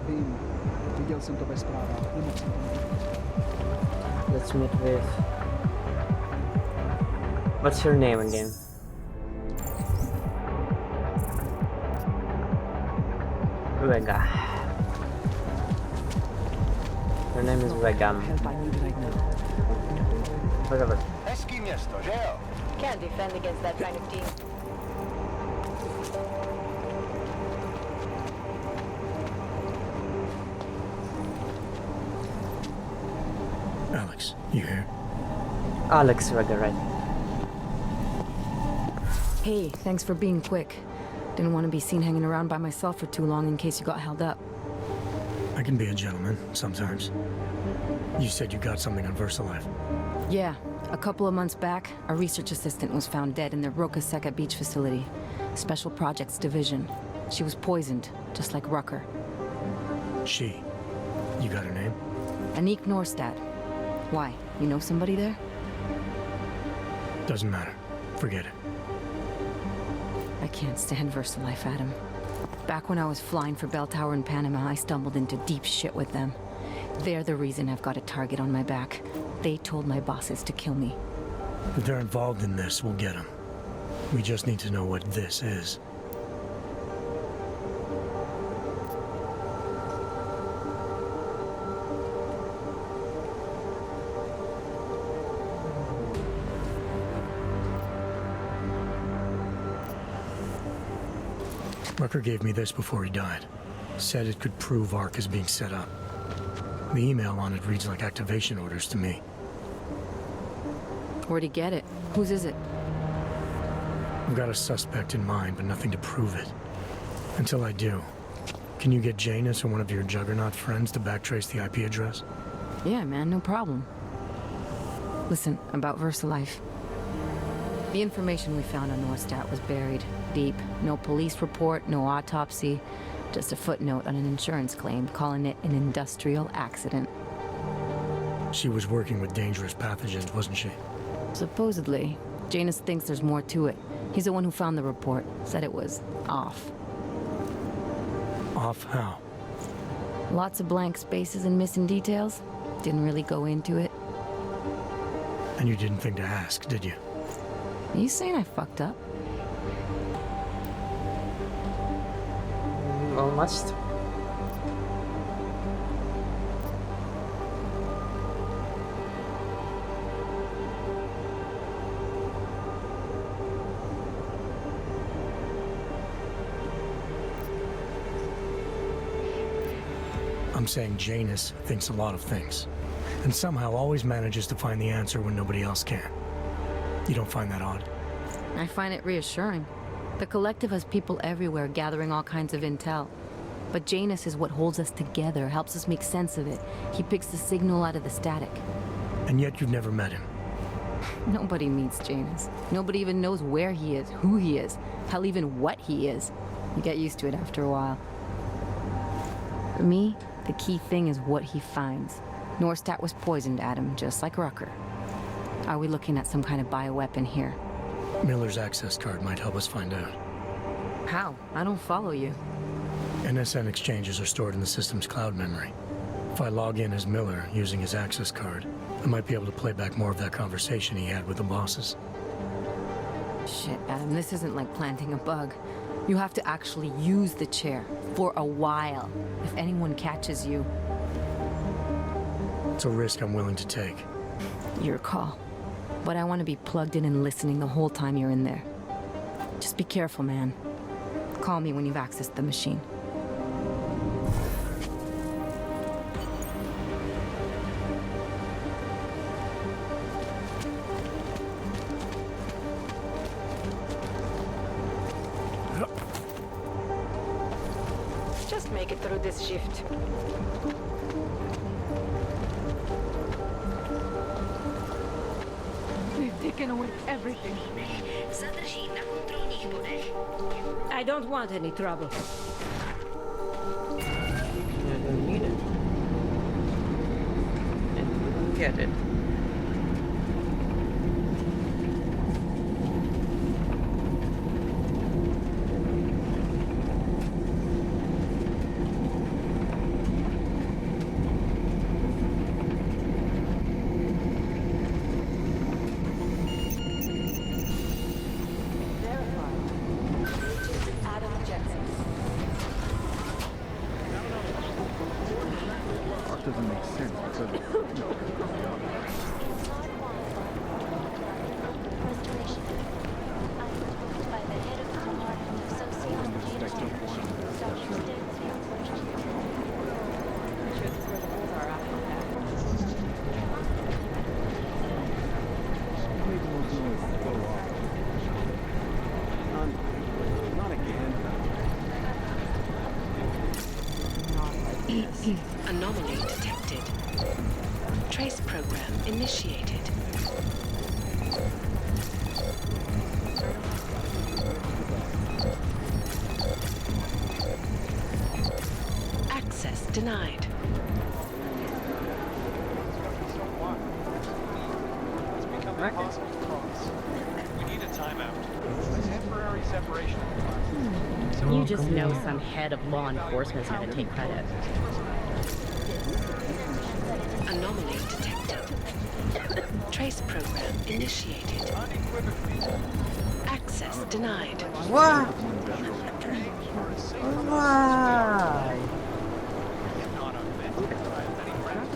vím. Viděl jsem to ve zprávách. Nemohl jsem to nevědět. Let's meet with... What's your name again? Vega. Your name is Vega. Help I need right now. Whatever. Hezký město, že jo? Can't defend against that kind of team. Alex, you here? Alex Vega, right? Hey, thanks for being quick. Didn't want to be seen hanging around by myself for too long in case you got held up. I can be a gentleman, sometimes. You said you got something on VersaLife. Yeah, a couple of months back, a research assistant was found dead in the Roca Seca beach facility. Special Projects Division. She was poisoned, just like Rucker. She. You got her name? Anik Norstad. Why? You know somebody there? Doesn't matter. Forget it. I can't stand VersaLife, Adam. Back when I was flying for Bell Tower in Panama, I stumbled into deep shit with them. They're the reason I've got a target on my back. They told my bosses to kill me. If they're involved in this, we'll get them. We just need to know what this is. Rucker gave me this before he died. Said it could prove ARC is being set up. The email on it reads like activation orders to me. Where'd he get it? Whose is it? I've got a suspect in mind, but nothing to prove it. Until I do, can you get Janus or one of your Juggernaut friends to backtrace the IP address? Yeah, man, no problem. Listen, about VersaLife. The information we found on Norstad was buried deep. No police report, no autopsy. Just a footnote on an insurance claim calling it an industrial accident. She was working with dangerous pathogens, wasn't she? Supposedly. Janus thinks there's more to it. He's the one who found the report. Said it was off. Off how? Lots of blank spaces and missing details. Didn't really go into it. And you didn't think to ask, did you? Are you saying I fucked up? Almost. I'm saying Janus thinks a lot of things, and somehow always manages to find the answer when nobody else can. You don't find that odd? I find it reassuring. The Collective has people everywhere gathering all kinds of intel. But Janus is what holds us together, helps us make sense of it. He picks the signal out of the static. And yet you've never met him. Nobody meets Janus. Nobody even knows where he is, who he is, hell, even what he is. You get used to it after a while. For me, the key thing is what he finds. Norstad was poisoned, Adam, just like Rucker. Are we looking at some kind of bioweapon here? Miller's access card might help us find out. How? I don't follow you. NSN exchanges are stored in the system's cloud memory. If I log in as Miller using his access card, I might be able to play back more of that conversation he had with the bosses. Shit, Adam, this isn't like planting a bug. You have to actually use the chair for a while. If anyone catches you, It's a risk I'm willing to take. your call. But I want to be plugged in and listening the whole time you're in there. Just be careful, man. Call me when you've accessed the machine. Just make it through this shift. They've taken away everything. Zadrží na kontrolních bodech. I don't want any trouble. You don't need it. And you don't get it. Not again. Anomaly detected. Trace program initiated. Access denied. It's becoming impossible to cross. We need a timeout. A temporary separation. You just know some head of law enforcement's gonna take credit. Anomaly detected. Trace program initiated. Unequivocally. Access denied. What? Not Why? unmeant to drive any ground.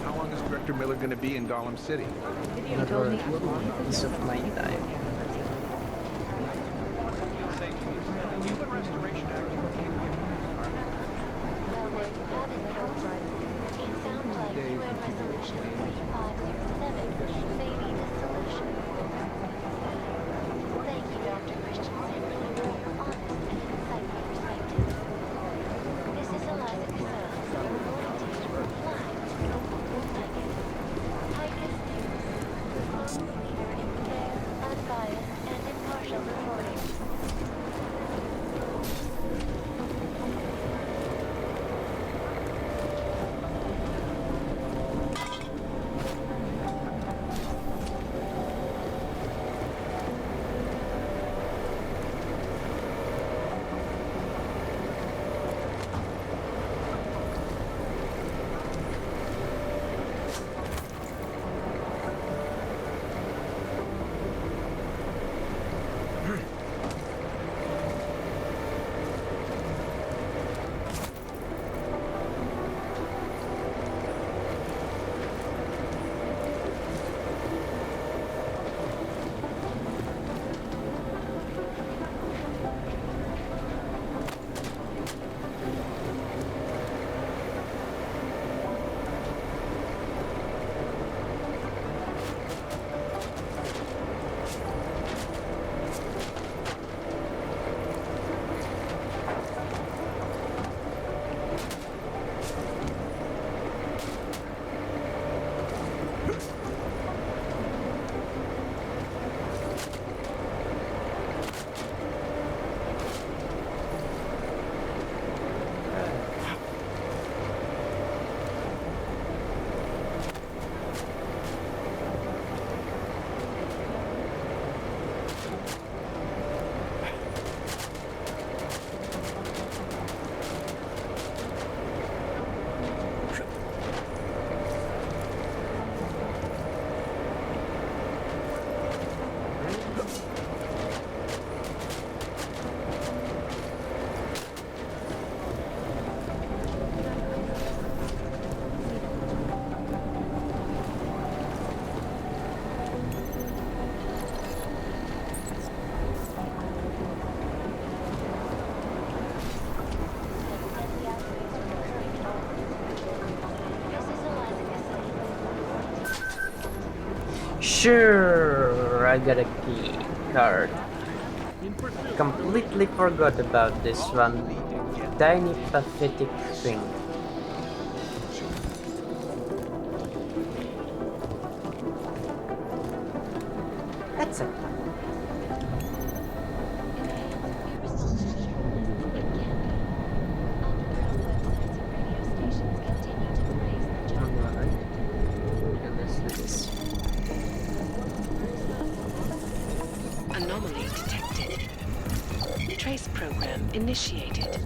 How long is Director Miller going to be in Gollum City? Another piece of my time. Human restoration activity. Sure, I got a key card. Completely forgot about this one. Tiny pathetic thing. That's it. Alright. Let's do this. Anomaly detected. Trace program initiated.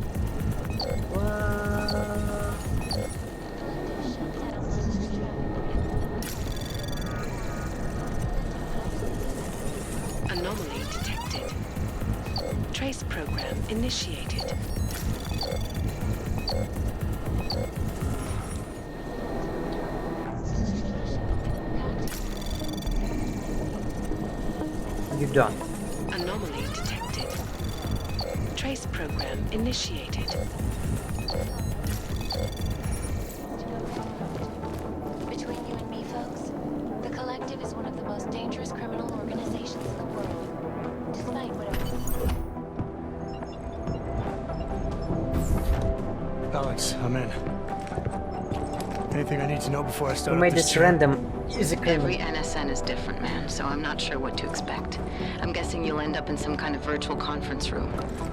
Anomaly detected. Trace program initiated. You don't. Anomaly detected. Trace program initiated. Between you and me, folks, the Collective is one of the most dangerous criminal organizations in the world. Despite whatever. Alex, I'm in. Anything I need to know before I start Who up made this this chair? random? Is it Every NSN is different, man, so I'm not sure what to expect. I'm guessing you'll end up in some kind of virtual conference room.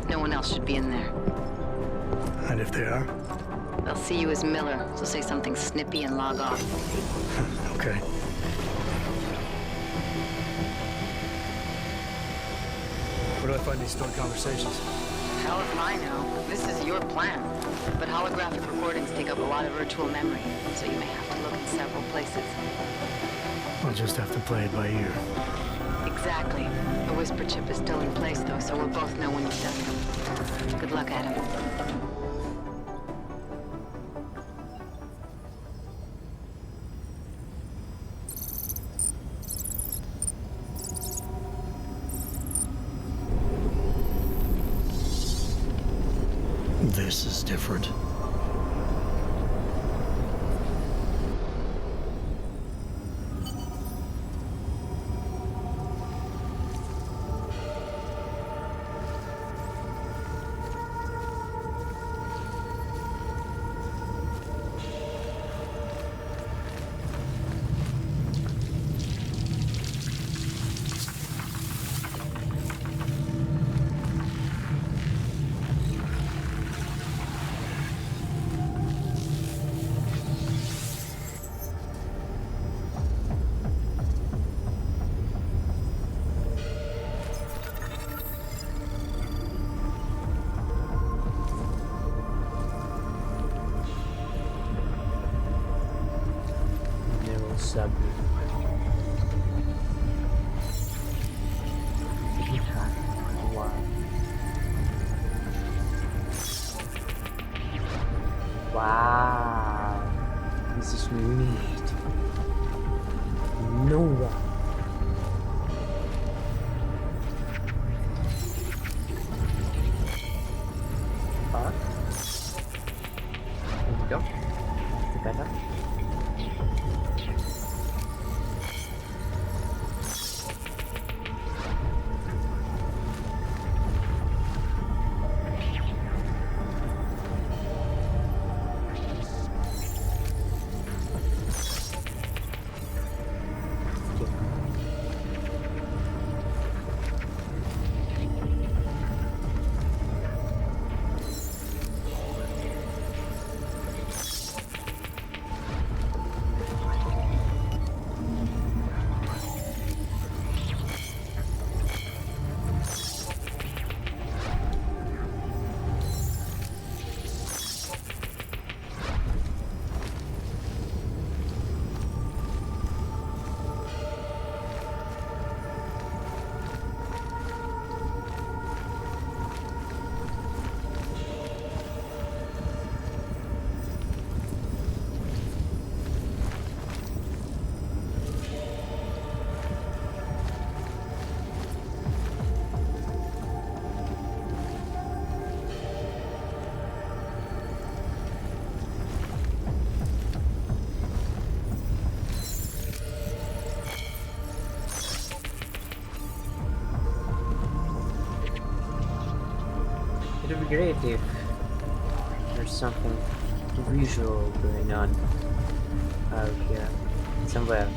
No one else should be in there. And if they are? They'll see you as Miller, so say something snippy and log off. Okay. Where do I find these stored conversations? Hell if I know. This is your plan. But holographic recordings take up a lot of virtual memory, so you may have to look in several places. I'll just have to play it by ear. Exactly. The whisper chip is still in place, though, so we'll both know when you've done it. Good luck, Adam. This is different. Sub. Wow. Wow. This is neat. No one. Fuck. There we go. The better. It would be great if there's something visual going on out here somewhere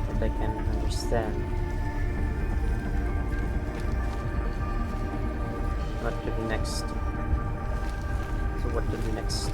that I can understand. What to do next? So what to do next?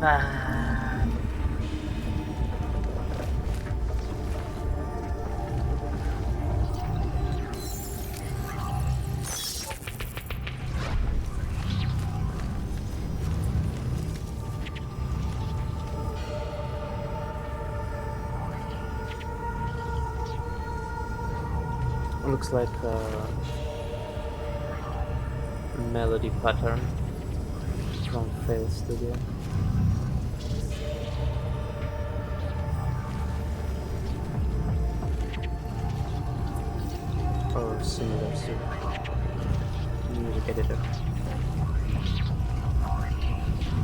Ah. Looks like a melody pattern from Fail Studio. Or similar to music editor.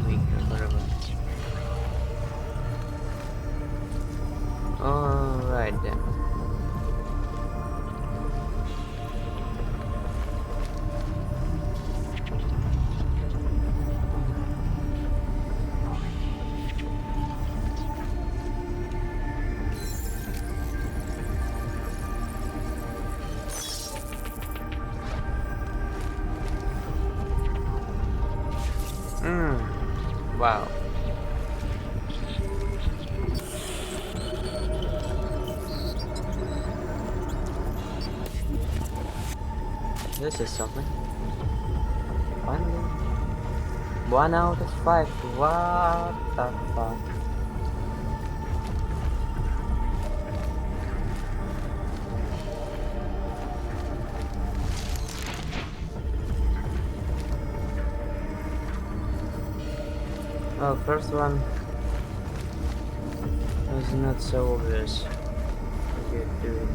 Maker, whatever. Alright then. Wow. This is something. Finally. 1 out of 5. What the fuck? Well, first one was not so obvious. Okay, do it.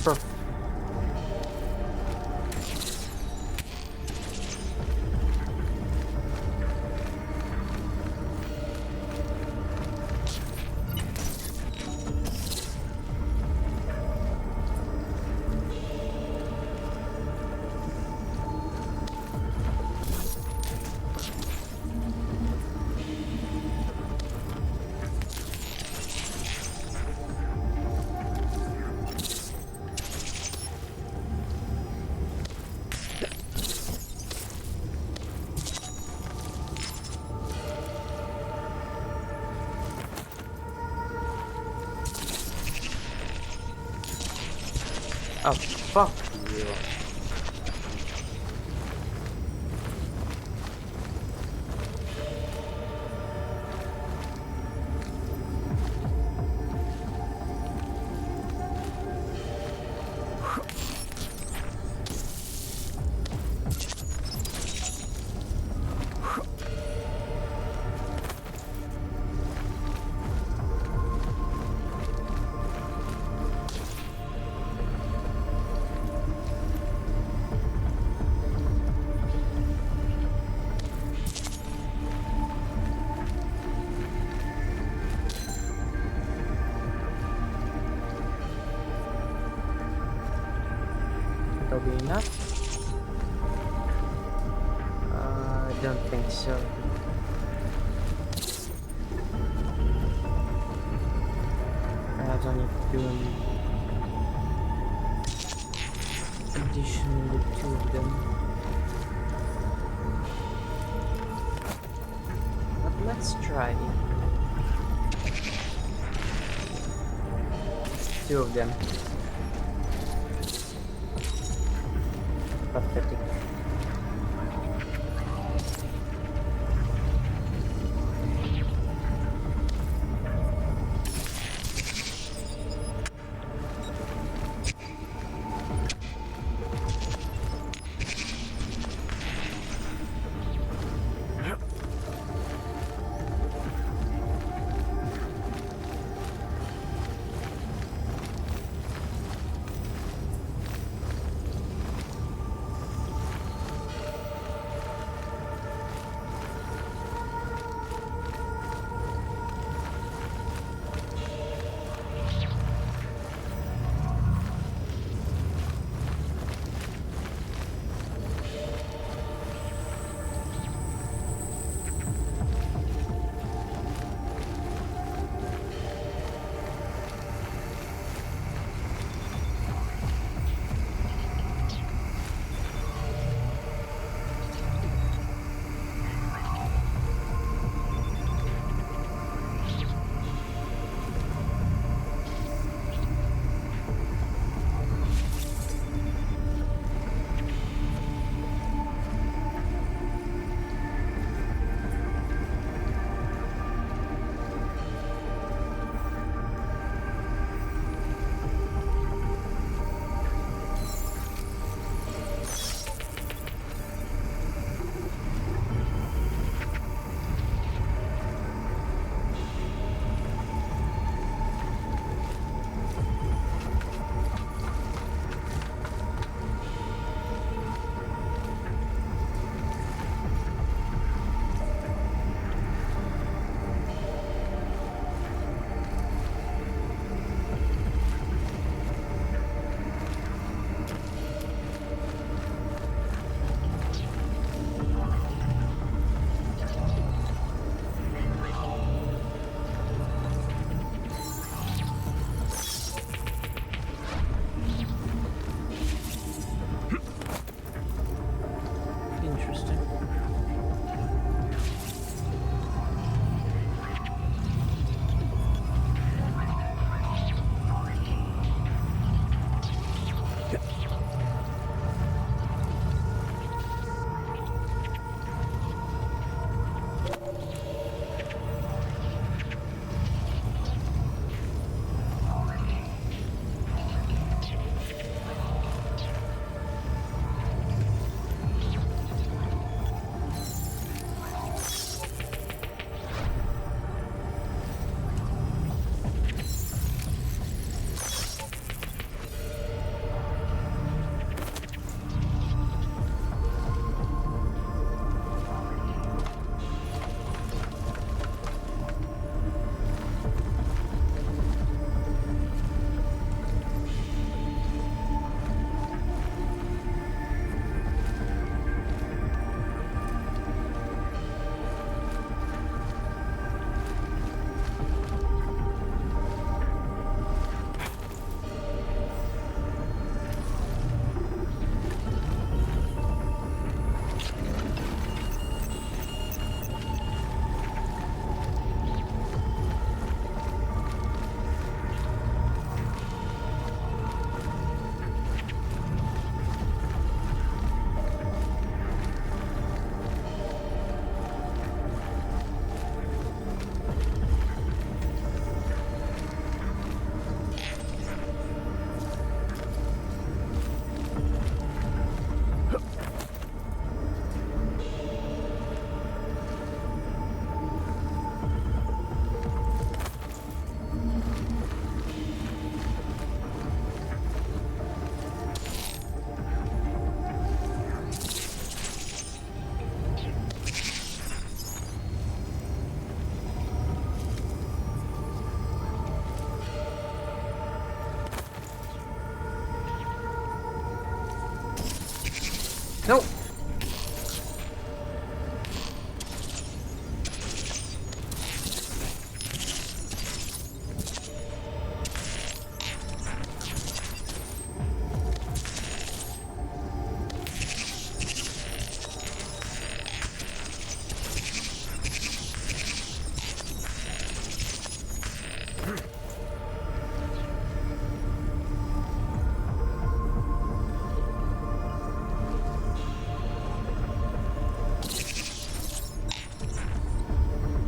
Perfect. Oh, fuck you. That'll be enough? I don't think so. Perhaps I need to do an additional 2 of them. But let's try 2 of them. Pathetic.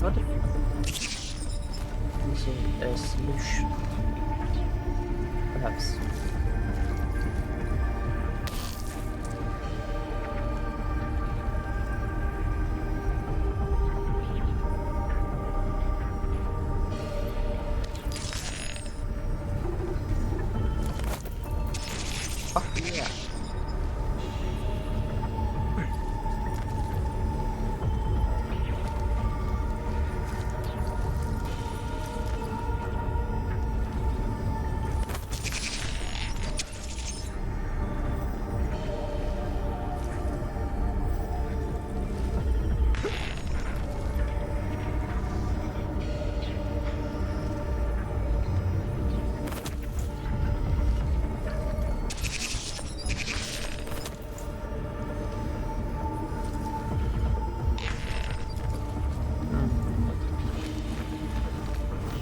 What the This is a solution. Perhaps. Oh yeah.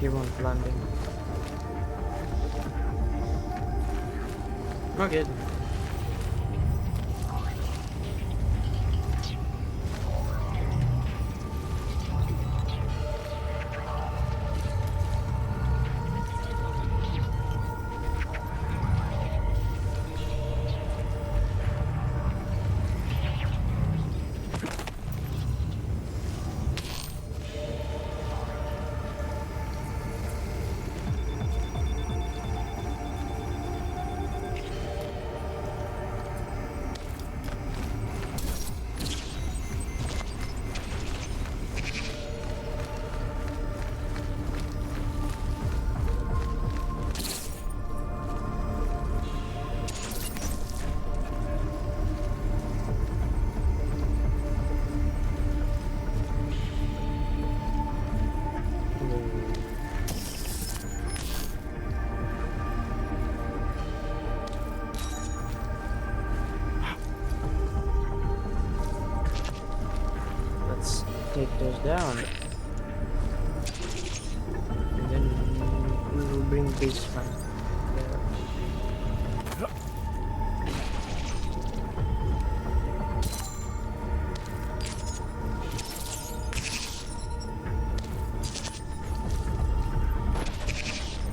He won't landing. Okay. Let's take those down. And then we will bring this one there.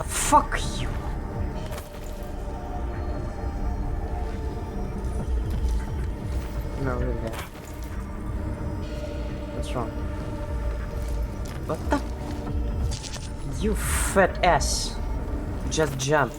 Fuck you! No, really. What's wrong? What the? You fat ass! Just jump.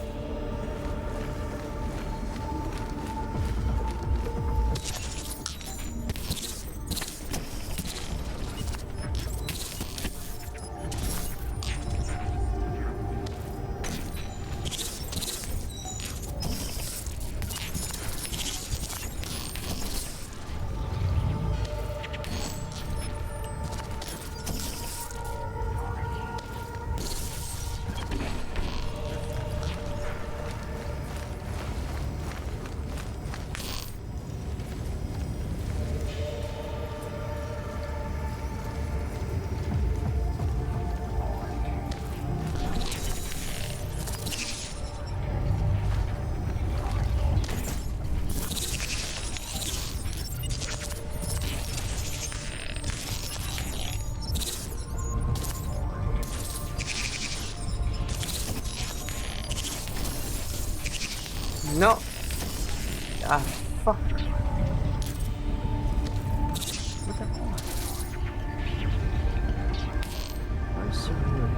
No. Ah, fuck. What the hell? Why is so weird?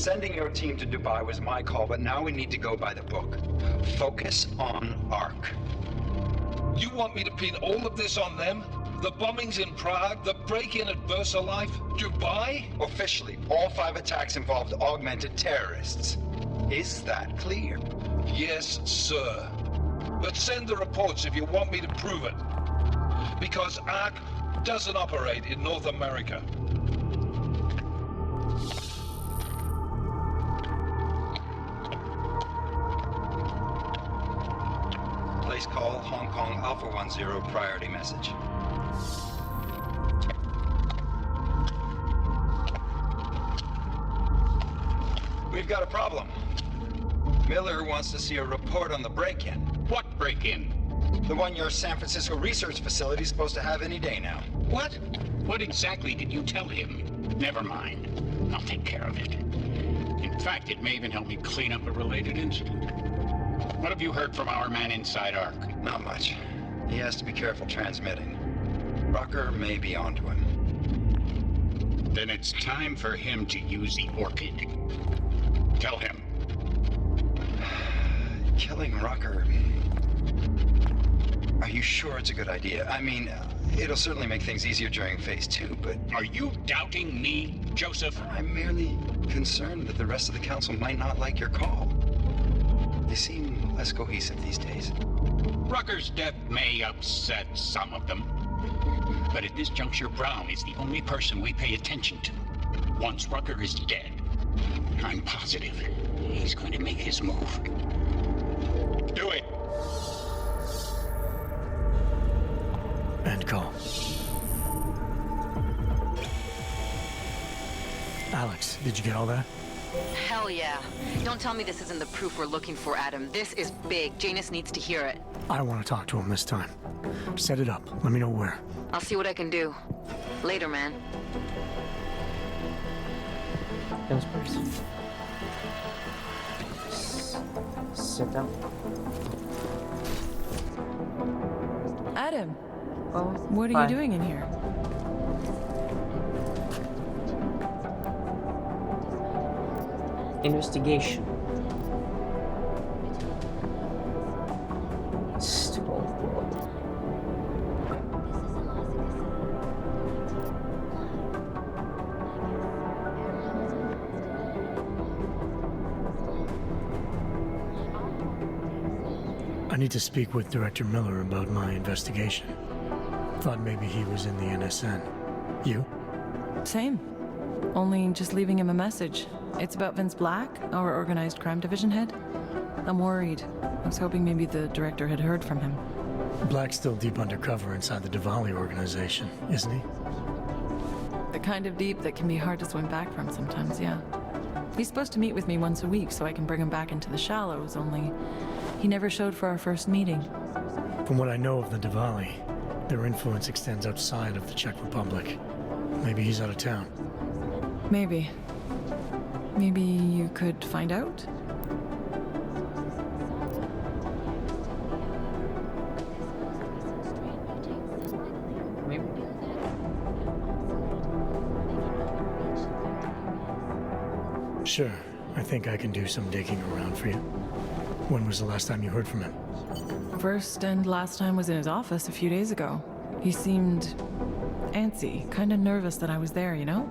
Sending your team to Dubai was my call, but now we need to go by the book. Focus on ARC. You want me to pin all of this on them? The bombings in Prague, the break-in at VersaLife, Dubai? Officially, all 5 attacks involved augmented terrorists. Is that clear? Yes, sir. But send the reports if you want me to prove it. Because ARC doesn't operate in North America. Place call Hong Kong Alpha 10 priority message. We've got a problem. Miller wants to see a report on the break-in. What break-in? The one your San Francisco research facility is supposed to have any day now. What? What exactly did you tell him? Never mind. I'll take care of it. In fact, it may even help me clean up a related incident. What have you heard from our man inside ARC? Not much. He has to be careful transmitting. Rucker may be onto him. Then it's time for him to use the Orchid. Tell him. Killing Rucker... Are you sure it's a good idea? I mean, it'll certainly make things easier during Phase 2, but... Are you doubting me, Joseph? I'm merely concerned that the rest of the Council might not like your call. They seem less cohesive these days. Rucker's death may upset some of them. But at this juncture, Brown is the only person we pay attention to. Once Rucker is dead, I'm positive he's going to make his move. Do it! End call. Alex, did you get all that? Hell yeah. Don't tell me this isn't the proof we're looking for, Adam. This is big. Janus needs to hear it. I want to talk to him this time. Set it up. Let me know where. I'll see what I can do. Later, man. Those person. Sit up. Adam, Oh, what are hi. you doing in here? Investigation. Stupid. I need to speak with Director Miller about my investigation. Thought maybe he was in the NSN. You? Same. Only just leaving him a message. It's about Vince Black, our organized crime division head. I'm worried. I was hoping maybe the director had heard from him. Black's still deep undercover inside the Diwali organization, isn't he? The kind of deep that can be hard to swim back from sometimes, yeah. He's supposed to meet with me once a week so I can bring him back into the shallows, only he never showed for our first meeting. From what I know of the Diwali, their influence extends outside of the Czech Republic. Maybe he's out of town. Maybe. Maybe you could find out? Maybe. Sure, I think I can do some digging around for you. When was the last time you heard from him? First and last time was in his office a few days ago. He seemed antsy, kind of nervous that I was there, you know?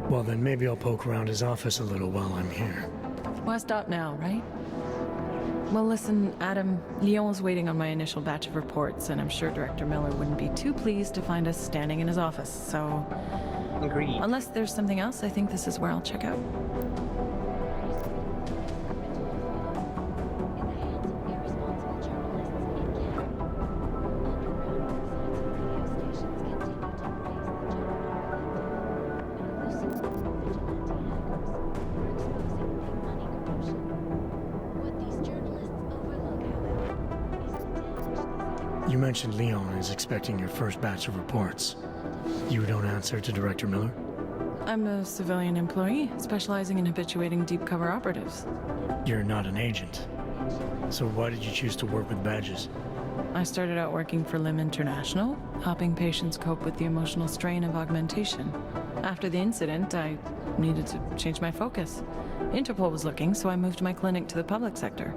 Well, then maybe I'll poke around his office a little while I'm here. Why stop now, right? Well, listen, Adam, Lyon's waiting on my initial batch of reports, and I'm sure Director Miller wouldn't be too pleased to find us standing in his office, so... Agreed. Unless there's something else, I think this is where I'll check out. You mentioned Leon is expecting your first batch of reports. You don't answer to Director Miller? I'm a civilian employee, specializing in habituating deep cover operatives. You're not an agent. So why did you choose to work with badges? I started out working for LIM International, helping patients cope with the emotional strain of augmentation. After the incident, I needed to change my focus. Interpol was looking, so I moved my clinic to the public sector.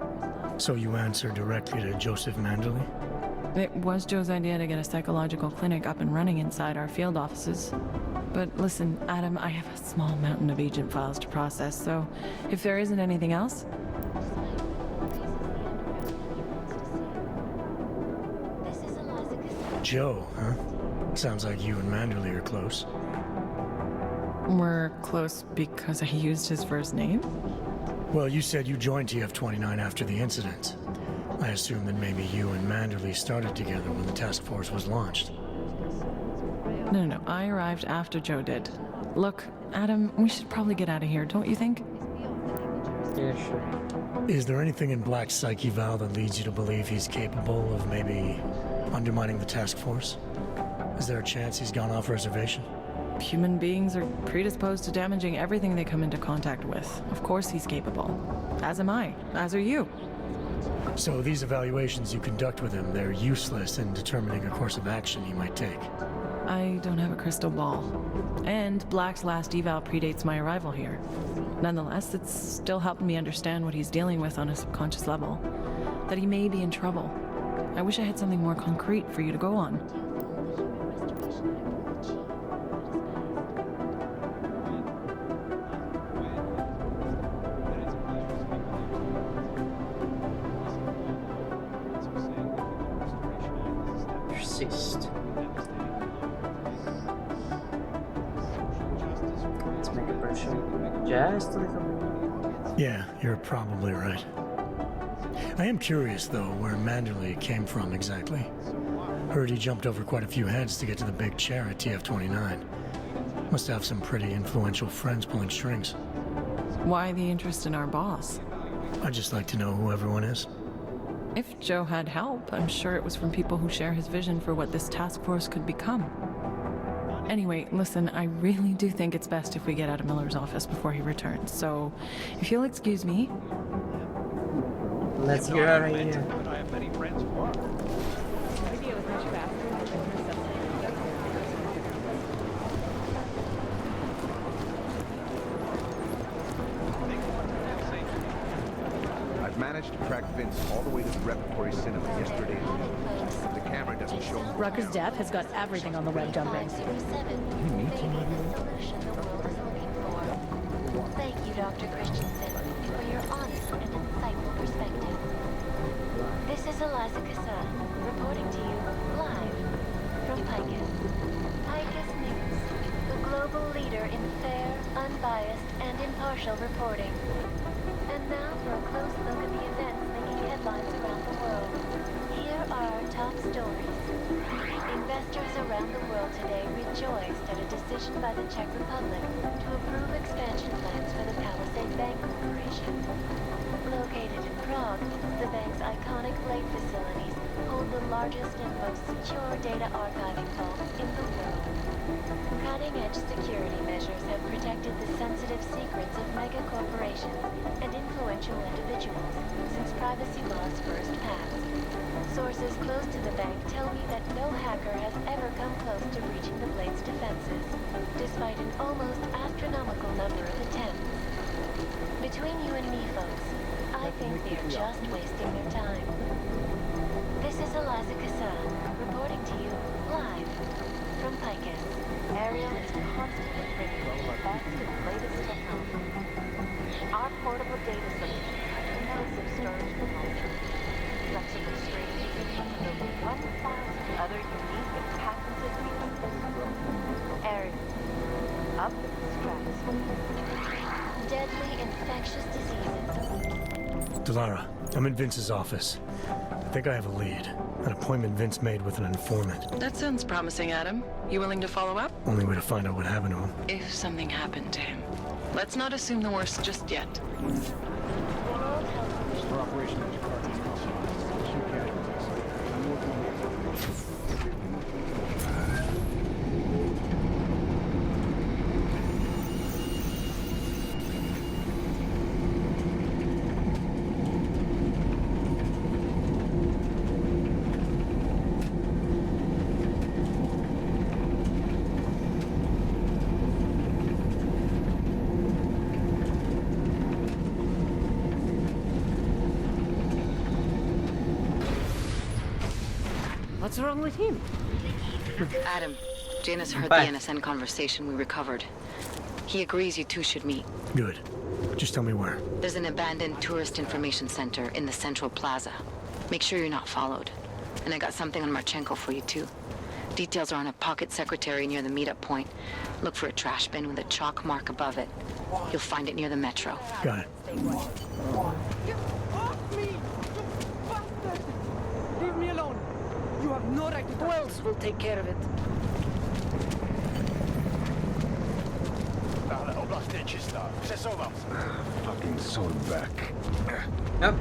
So you answer directly to Joseph Manderley? It was Joe's idea to get a psychological clinic up and running inside our field offices. But listen, Adam, I have a small mountain of agent files to process, so if there isn't anything else... Joe, huh? Sounds like you and Manderley are close. We're close because I used his first name? Well, you said you joined TF-29 after the incident. I assume that maybe you and Manderley started together when the task force was launched. No, I arrived after Joe did. Look, Adam, we should probably get out of here, don't you think? Yeah, sure. Is there anything in Black's psyche, Val, that leads you to believe he's capable of maybe undermining the task force? Is there a chance he's gone off reservation? Human beings are predisposed to damaging everything they come into contact with. Of course he's capable. As am I. As are you. So these evaluations you conduct with him, they're useless in determining a course of action he might take. I don't have a crystal ball. And Black's last eval predates my arrival here. Nonetheless, it's still helping me understand what he's dealing with on a subconscious level. That he may be in trouble. I wish I had something more concrete for you to go on. Persist. Let's make a version just a little bit. Yeah, you're probably right. I am curious, though, where Manderley came from exactly. Heard he jumped over quite a few heads to get to the big chair at TF-29. Must have some pretty influential friends pulling strings. Why the interest in our boss? I'd just like to know who everyone is. If Joe had help, I'm sure it was from people who share his vision for what this task force could become. Anyway, listen, I really do think it's best if we get out of Miller's office before he returns, so if you'll excuse me... Let's get out of here. But I have many friends who are. Maybe it was much faster than I've managed to track Vince all the way to the repertory cinema yesterday. The camera doesn't show him. Rucker's death has got everything on the web dumping. Thank you, Dr. Christensen, for your honest and insightful perspective. This is Eliza Cassan, reporting to you live from Picus. Picus News, the global leader in fair, unbiased, and impartial reporting. And now for a close look at the events making headlines around the world. Here are our top stories. Investors around the world today rejoiced at a decision by the Czech Republic to approve expansion plans for the Palisade Bank Corporation. Located in Prague, the bank's iconic blade facilities hold the largest and most secure data archiving vaults in the world. Cutting-edge security measures have protected the sensitive secrets of mega corporations and influential individuals since privacy laws first passed. Sources close to the bank tell me that no hacker has ever come close to breaching the Blade's defenses, despite an almost astronomical number of attempts. Between you and me, folks, I think they're just wasting their time. This is Eliza Cassan, reporting to you live from Picus. Ariel is constantly bringing you the best and latest technology. Our portable data solution has immersive storage capacity, flexible streaming, and over 1,000 other unique and patented features. Ariel, up in the stratosphere. Deadly infectious diseases. Delara, I'm in Vince's office. I think I have a lead. An appointment Vince made with an informant. That sounds promising, Adam. You willing to follow up? Only way to find out what happened to him. If something happened to him. Let's not assume the worst just yet. Our operation is compromised. Few casualties. I'm working on the What's wrong with him? Adam, Janus heard Bye. the NSN conversation we recovered. He agrees you two should meet. Good. Just tell me where. There's an abandoned tourist information center in the central plaza. Make sure you're not followed. And I got something on Marchenko for you too. Details are on a pocket secretary near the meetup point. Look for a trash bin with a chalk mark above it. You'll find it near the metro. Got it. Get off me! You bastard! Leave me alone! You have no right to touch me. Who else will take care of it? Fucking Solback. Yep.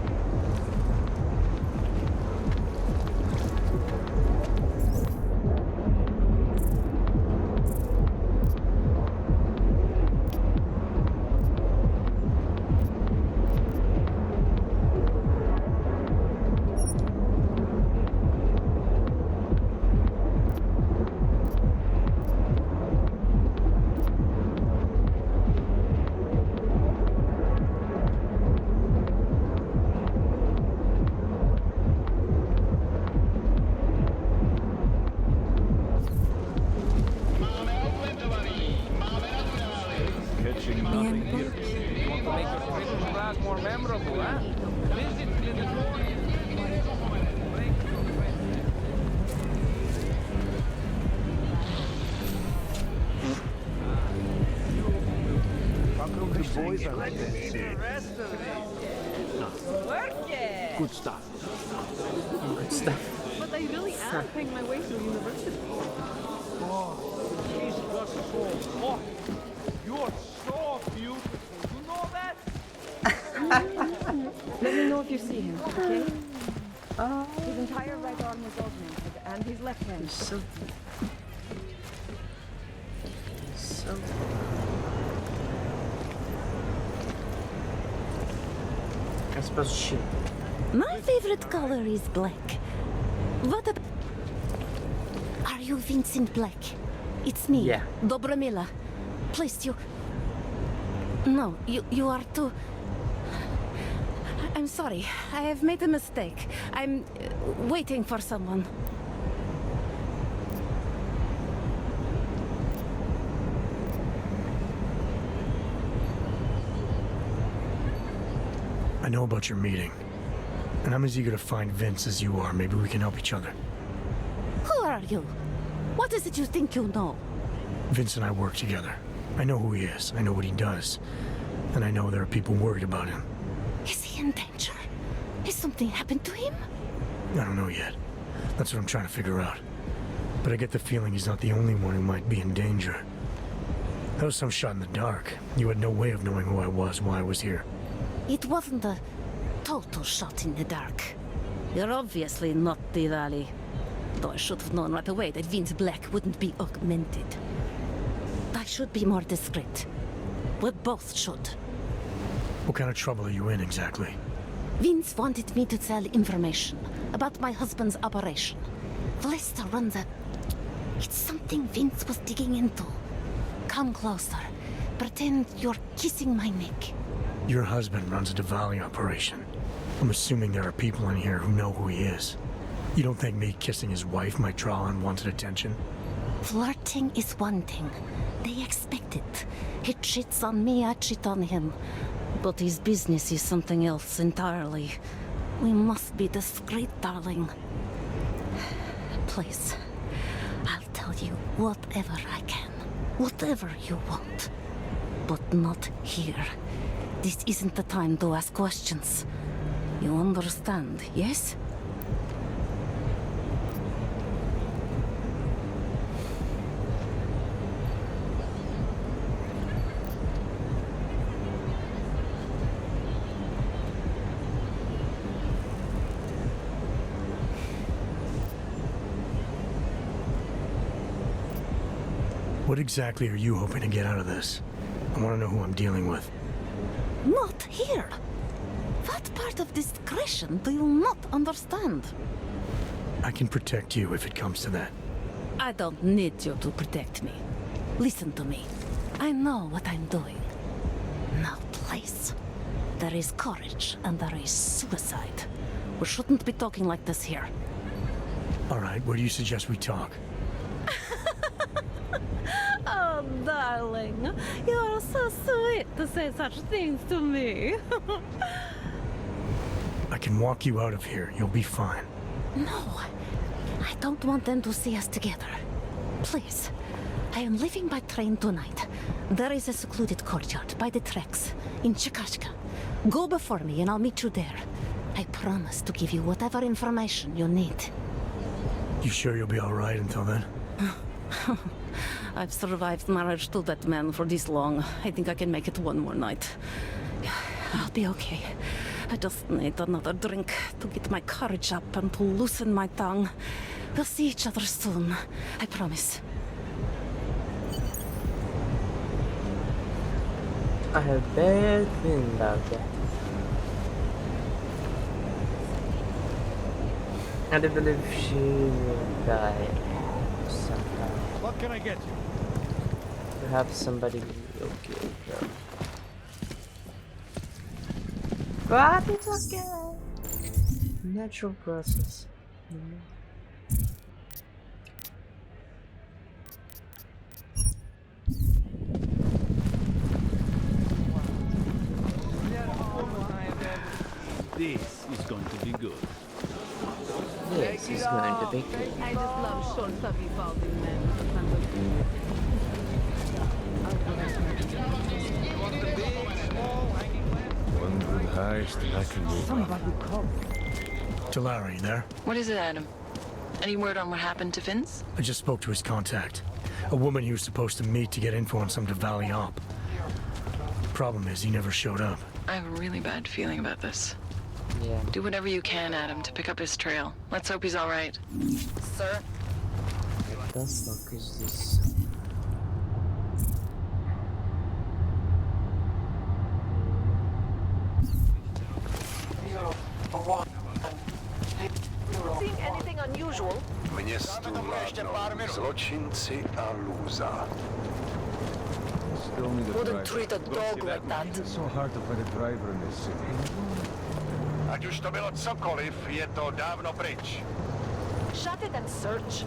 Catching nothing here. You want to make your Christmas class more memorable, huh? Visit How come the boys are like this? Good stuff. Good stuff. But I really am paying my way through university. Oh, she's got so hot. You're so beautiful. You know that? Let me know if you see him, okay? His entire right arm was augmented, and his left hand. So I suppose shoot. My favorite color is black. What ab- Are you Vincent Black? It's me, Yeah. Dobromila. Please, you... No, you are too... I'm sorry. I have made a mistake. I'm waiting for someone. I know about your meeting. And I'm as eager to find Vince as you are. Maybe we can help each other. Who are you? What is it you think you know? Vince and I work together. I know who he is. I know what he does. And I know there are people worried about him. Is he in danger? Has something happened to him? I don't know yet. That's what I'm trying to figure out. But I get the feeling he's not the only one who might be in danger. That was some shot in the dark. You had no way of knowing who I was, why I was here. It wasn't a total shot in the dark. You're obviously not Diwali. Though I should have known right away that Vince Black wouldn't be augmented. I should be more discreet. We both should. What kind of trouble are you in exactly? Vince wanted me to tell information about my husband's operation. Lester runs a... It's something Vince was digging into. Come closer. Pretend you're kissing my neck. Your husband runs a Diwali operation. I'm assuming there are people in here who know who he is. You don't think me kissing his wife might draw unwanted attention? Flirting is one thing. They expect it. He cheats on me, I cheat on him. But his business is something else entirely. We must be discreet, darling. Please, I'll tell you whatever I can. Whatever you want. But not here. This isn't the time to ask questions. You understand, yes? What exactly are you hoping to get out of this? I want to know who I'm dealing with. Not here. What part of discretion do you not understand? I can protect you if it comes to that. I don't need you to protect me. Listen to me. I know what I'm doing. Now, please. There is courage and there is suicide. We shouldn't be talking like this here. All right, where do you suggest we talk? Oh, darling, you are so sweet to say such things to me. I can walk you out of here. You'll be fine. No, I don't want them to see us together. Please, I am leaving by train tonight. There is a secluded courtyard by the tracks in Chikashka. Go before me and I'll meet you there. I promise to give you whatever information you need. You sure you'll be all right until then? I've survived marriage to that man for this long. I think I can make it one more night. I'll be okay. I just need another drink to get my courage up and to loosen my tongue. We'll see each other soon. I promise. I have a bad feeling about that. I do believe she will die sometime. What can I get you? Perhaps somebody will kill her. But it's okay. Natural process. This is going to be good. This is going to be good. I just love short, stubby, balding men. One good heist and I can move. Somebody call. Talari, there? What is it, Adam? Any word on what happened to Vince? I just spoke to his contact. A woman he was supposed to meet to get info on some Diwali op. Problem is, he never showed up. I have a really bad feeling about this. Yeah. Do whatever you can, Adam, to pick up his trail. Let's hope he's all right. Sir? What the fuck is this? Seeing anything unusual? Městu vládnou zločinci a lůza. Wouldn't treat a dog like that. It's so hard to find a driver in this city. Ať už to bylo cokoliv, je to dávno pryč. Shut it and search.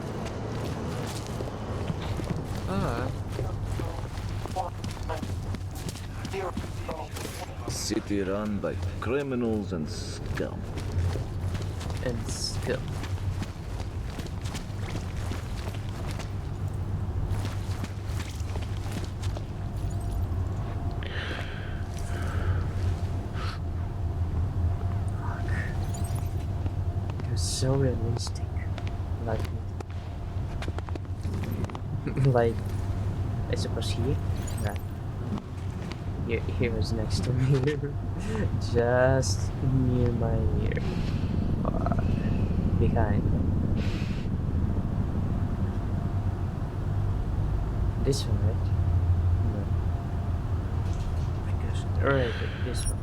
City run by criminals and scum. And scum. So realistic, like like I suppose here, right? Here is next to me, just near my ear, behind. This one, right? No. I guess. Alright, this one.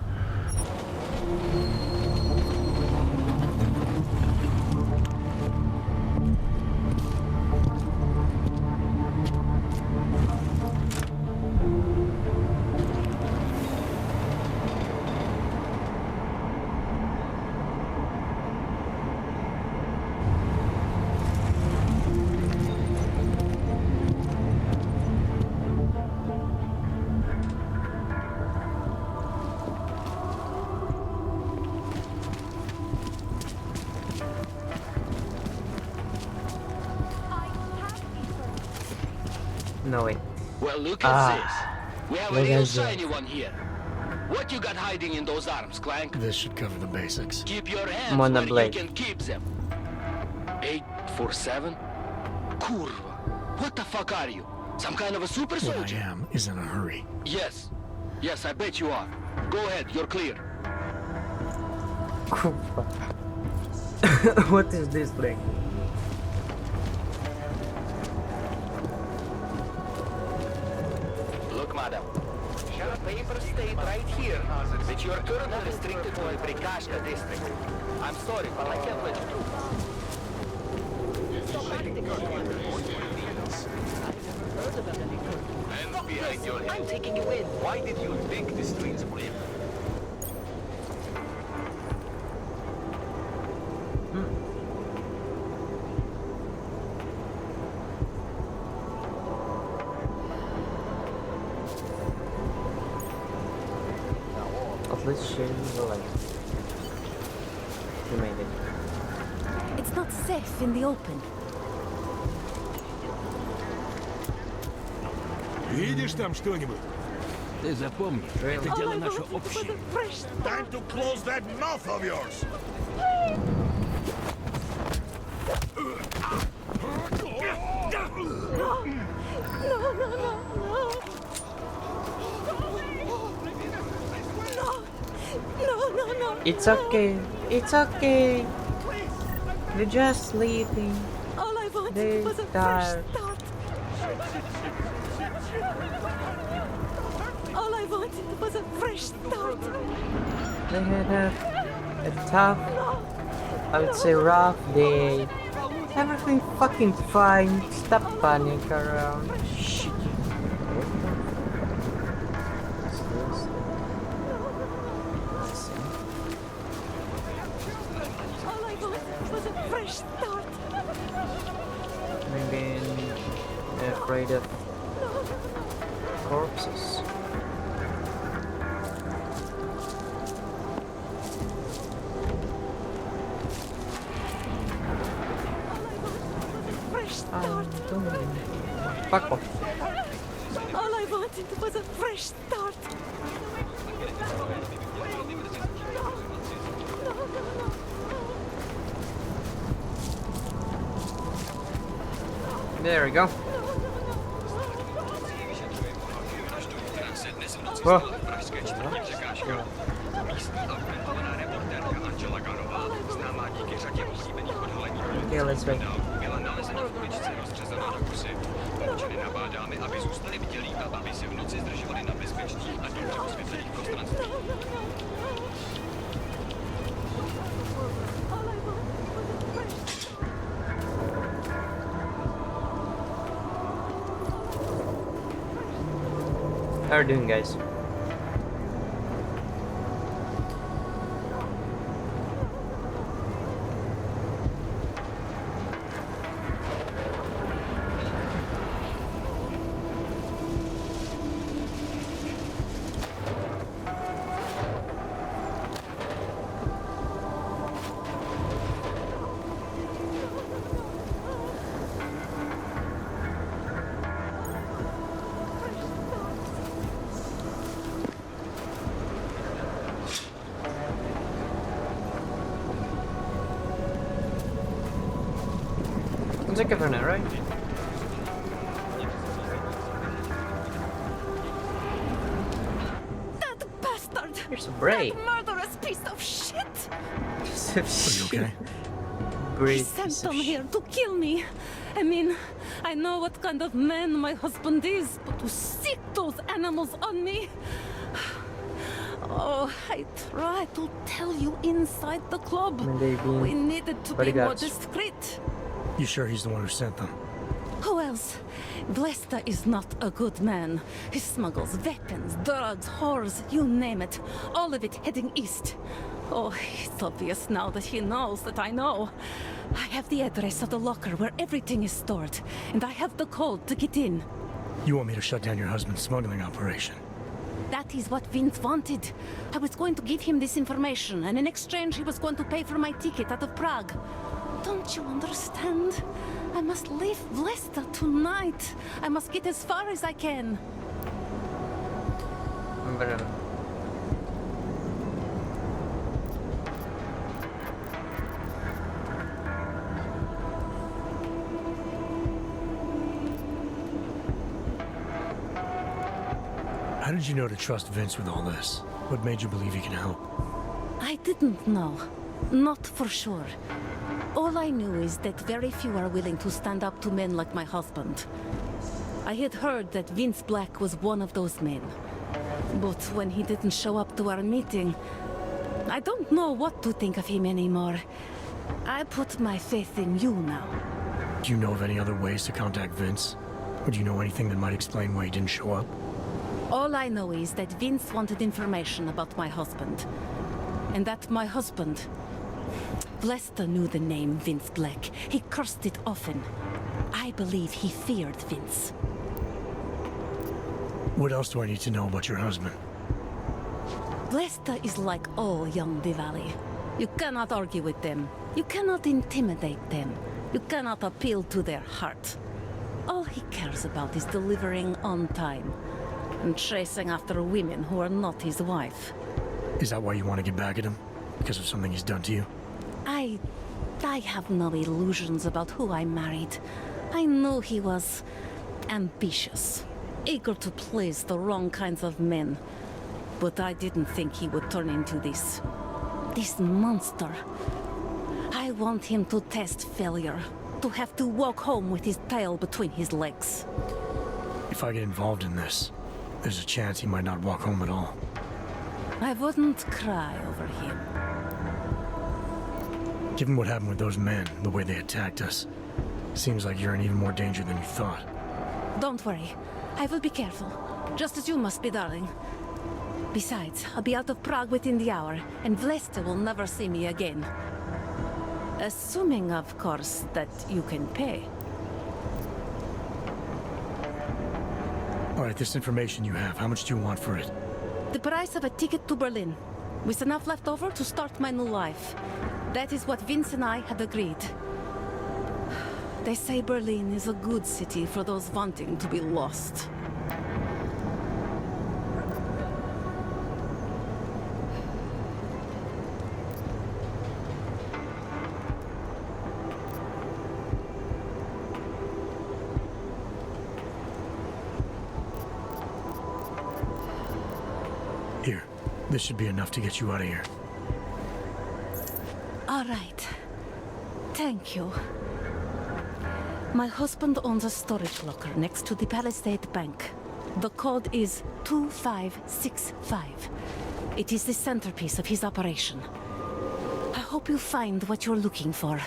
No way. Well, look at this. We have a real shiny one here. What you got hiding in those arms, Clank? This should cover the basics. Keep your hands where you can keep them. 847? Kurva. What the fuck are you? Some kind of a super soldier? What I am is in a hurry. Yes. Yes, I bet you are. Go ahead, you're clear. What is this thing? Look, madam. Your papers state right here that you are currently restricted to the Prikashka district. I'm sorry, but I can't let you through. Hands behind your head. I'm taking you in. Why did you think the streets were empty? like, we made it. It's not safe in the open. Видишь там что-нибудь? Ты запомни, это дело наше общее. Time to close that mouth of yours! No. It's okay. It's okay. They're just sleeping. All I wanted They're was a tired. fresh start. All I wanted was a fresh start. They had a tough, I would say rough day. Everything fucking fine. Stop panic around. Shit. All I wanted was a fresh start. Maybe they're afraid of corpses. Fuck off. All I wanted was a fresh start. There we go. Whoa. Okay, let's wait. How are you doing, guys? It's okay for now, right? That bastard! You're so brave. That murderous piece of shit! Piece of shit. Okay. He Brave sent piece of them shit. here to kill me. I mean, I know what kind of man my husband is, but to sick those animals on me. Oh, I tried to tell you inside the club. We needed to be more bodyguards. discreet. You sure he's the one who sent them? Who else? Blesta is not a good man. He smuggles weapons, drugs, whores, you name it. All of it heading east. Oh, it's obvious now that he knows that I know. I have the address of the locker where everything is stored, and I have the code to get in. You want me to shut down your husband's smuggling operation? That is what Vince wanted. I was going to give him this information, and in exchange he was going to pay for my ticket out of Prague. Don't you understand? I must leave Blesta tonight. I must get as far as I can. Whatever. How did you know to trust Vince with all this? What made you believe he can help? I didn't know. Not for sure. All I knew is that very few are willing to stand up to men like my husband. I had heard that Vince Black was one of those men. But when he didn't show up to our meeting, I don't know what to think of him anymore. I put my faith in you now. Do you know of any other ways to contact Vince? Or do you know anything that might explain why he didn't show up? All I know is that Vince wanted information about my husband. And that my husband... Blesta knew the name Vince Black. He cursed it often. I believe he feared Vince. What else do I need to know about your husband? Vesta is like all young Diwali. You cannot argue with them. You cannot intimidate them. You cannot appeal to their heart. All he cares about is delivering on time and chasing after women who are not his wife. Is that why you want to get back at him? Because of something he's done to you? I have no illusions about who I married. I knew he was ambitious, eager to please the wrong kinds of men. But I didn't think he would turn into this monster. I want him to test failure, to have to walk home with his tail between his legs. If I get involved in this, there's a chance he might not walk home at all. I wouldn't cry over him. Given what happened with those men, the way they attacked us, seems like you're in even more danger than you thought. Don't worry. I will be careful. Just as you must be, darling. Besides, I'll be out of Prague within the hour, and Vlesta will never see me again. Assuming, of course, that you can pay. All right, this information you have, how much do you want for it? The price of a ticket to Berlin, with enough left over to start my new life. That is what Vince and I had agreed. They say Berlin is a good city for those wanting to be lost. Here, this should be enough to get you out of here. All right. Thank you. My husband owns a storage locker next to the Palisade Bank. The code is 2565. It is the centerpiece of his operation. I hope you find what you're looking for.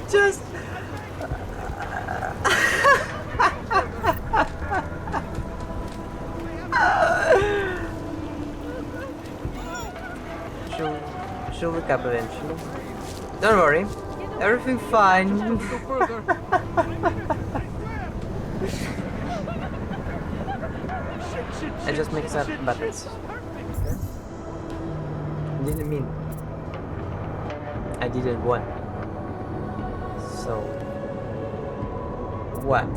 Just... she'll wake up eventually. Don't worry, everything's fine. I just mixed up buttons. Didn't mean. I didn't want. So, what?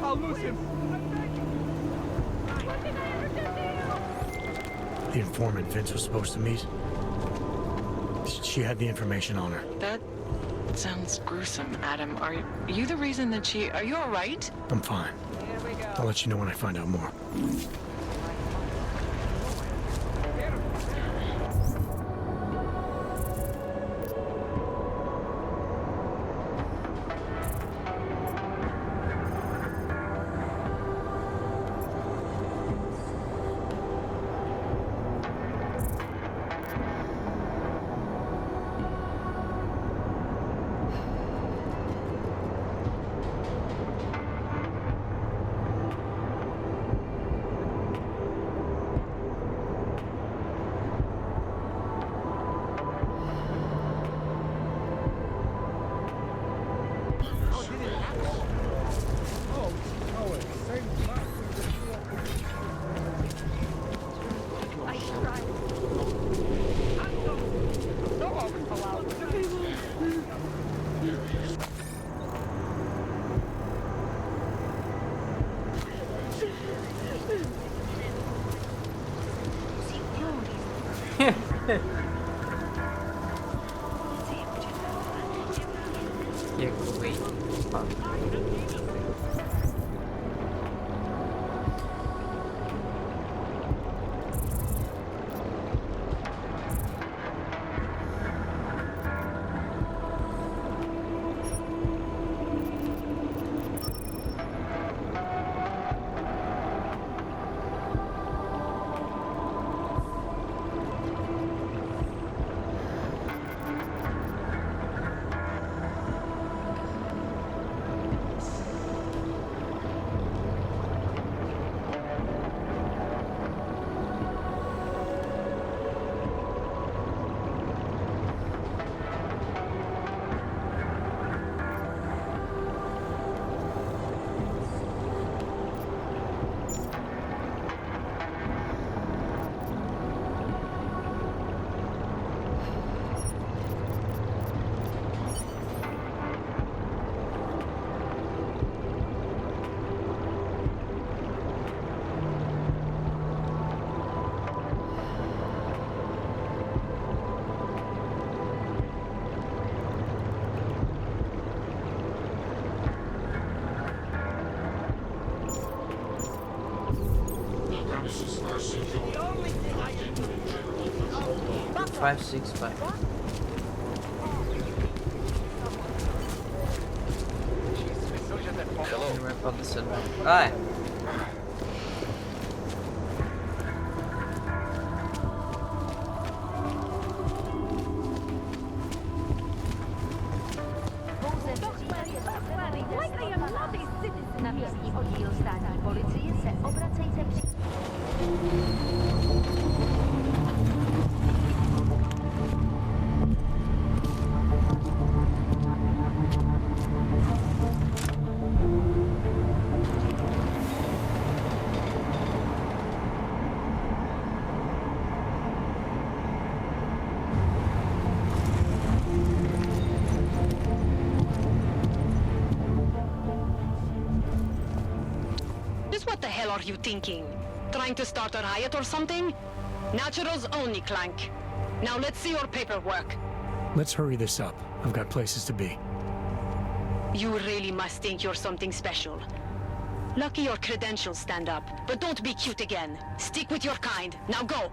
I'll lose him. The informant Vince was supposed to meet. She had the information on her. That sounds gruesome, Adam. Are you the reason that she... Are you all right? I'm fine. I'll let you know when I find out more. Yeah, wait. Five, 6, 5. Hello. Wrap up the sunlight. Hi. Na místní oddíl státní policie se obracejte při... What the hell are you thinking? Trying to start a riot or something? Naturals only, Clank. Now let's see your paperwork. Let's hurry this up. I've got places to be. You really must think you're something special. Lucky your credentials stand up, but don't be cute again. Stick with your kind. Now go!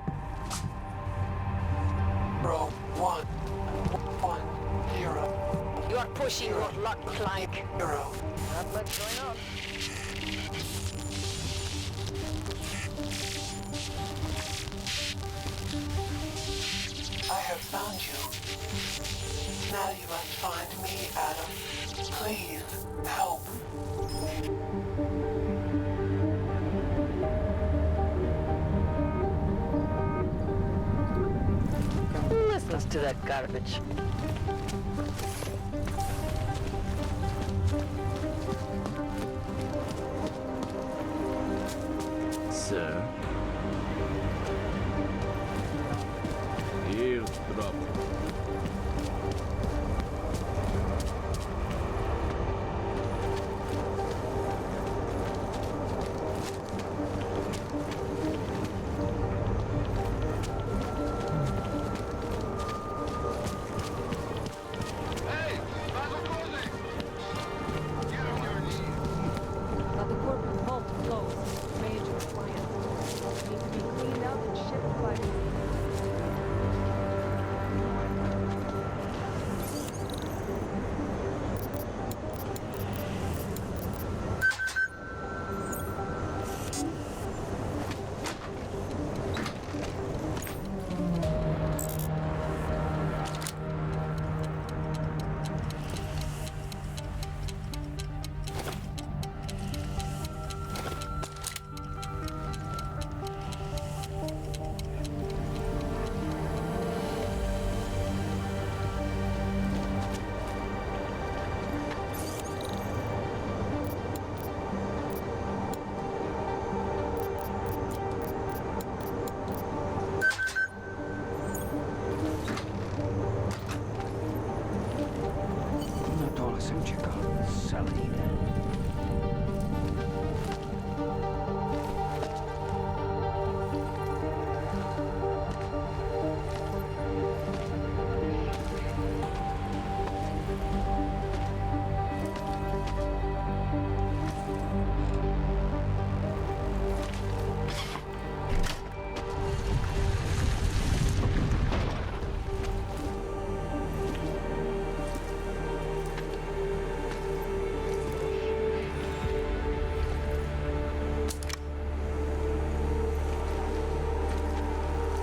Bro, one, hero. You are pushing your luck, Clank. Hero. Not much going on. I have found you. Now you must find me, Adam. Please, help. Listen to that garbage. Sir? Here's trouble. Now the corporate vault closed. Major client.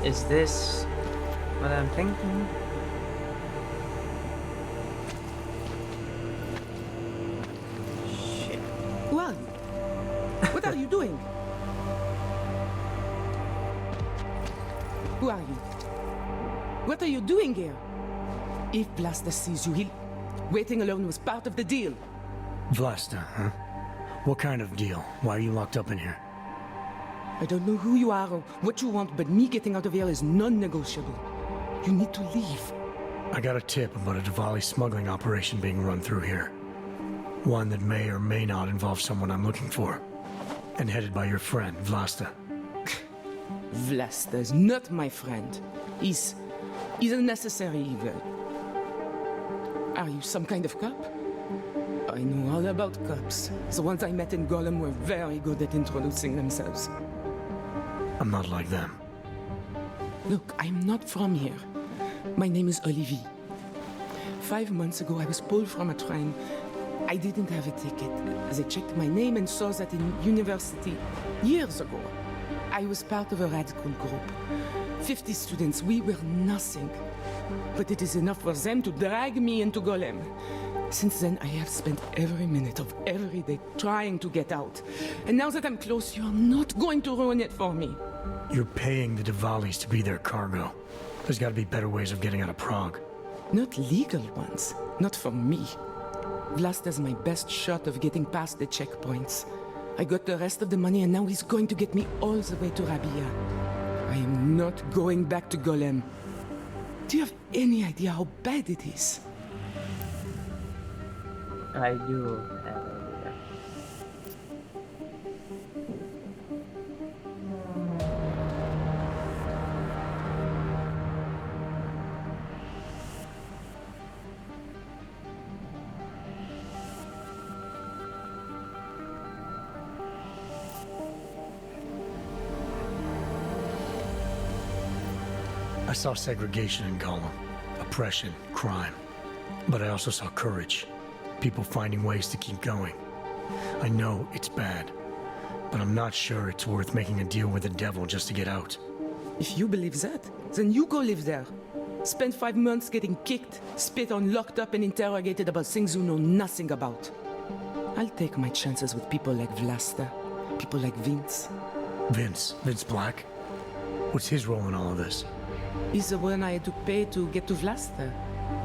Is this what I'm thinking? Shit. Who are you? What are you doing? Who are you? What are you doing here? If Vlasta sees you, he'll... Waiting alone was part of the deal. Vlasta, huh? What kind of deal? Why are you locked up in here? I don't know who you are or what you want, but me getting out of here is non-negotiable. You need to leave. I got a tip about a Diwali smuggling operation being run through here. One that may or may not involve someone I'm looking for. And headed by your friend, Vlasta. Vlasta is not my friend. He's a necessary evil. Are you some kind of cop? I know all about cops. The ones I met in Golem were very good at introducing themselves. I'm not like them. Look, I'm not from here. My name is Olivier. 5 months ago, I was pulled from a train. I didn't have a ticket. They checked my name and saw that in university years ago. I was part of a radical group. 50 students, we were nothing. But it is enough for them to drag me into Golem. Since then, I have spent every minute of every day trying to get out. And now that I'm close, you're not going to ruin it for me. You're paying the Diwalis to be their cargo. There's got to be better ways of getting out of Prague. Not legal ones. Not for me. Vlasta's my best shot of getting past the checkpoints. I got the rest of the money and now he's going to get me all the way to Rabia. I am not going back to Golem. Do you have any idea how bad it is? I do have an idea. I saw segregation in Golem, oppression, crime. But I also saw courage. People finding ways to keep going. I know it's bad, but I'm not sure it's worth making a deal with the devil just to get out. If you believe that, then you go live there. Spend 5 months getting kicked, spit on, locked up and interrogated about things you know nothing about. I'll take my chances with people like Vlasta, people like Vince. Vince Black? What's his role in all of this? He's the one I had to pay to get to Vlasta.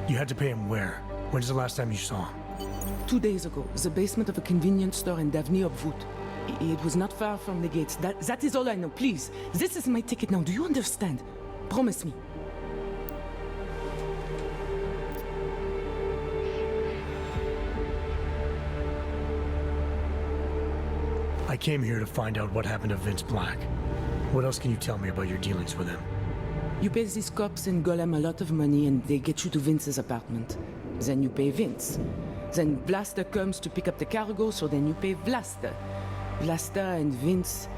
You had to pay him where? When's the last time you saw him? 2 days ago, the basement of a convenience store in Davni Obvut. It was not far from the gates. That is all I know. Please, this is my ticket now. Do you understand? Promise me. I came here to find out what happened to Vince Black. What else can you tell me about your dealings with him? You pay these cops in Golem a lot of money and they get you to Vince's apartment. Then you pay Vince. Then Vlasta comes to pick up the cargo, so then you pay Vlasta. Vlasta and Vince,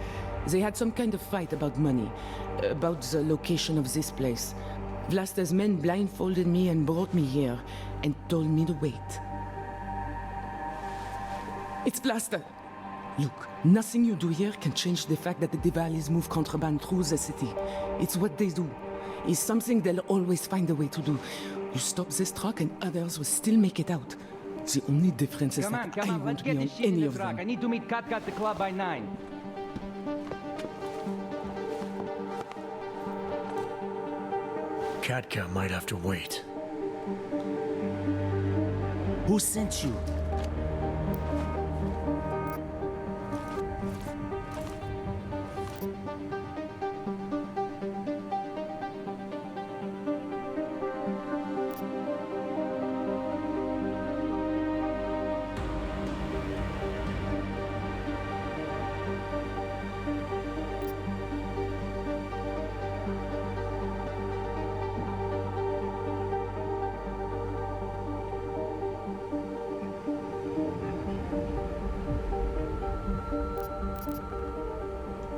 they had some kind of fight about money, about the location of this place. Vlasta's men blindfolded me and brought me here, and told me to wait. It's Vlasta. Look, nothing you do here can change the fact that the Diwalis move contraband through the city. It's what they do. It's something they'll always find a way to do. You stop this truck and others will still make it out. The only difference is that I won't be on any of them. I need to meet Katka at the club by 9. Katka might have to wait. Who sent you?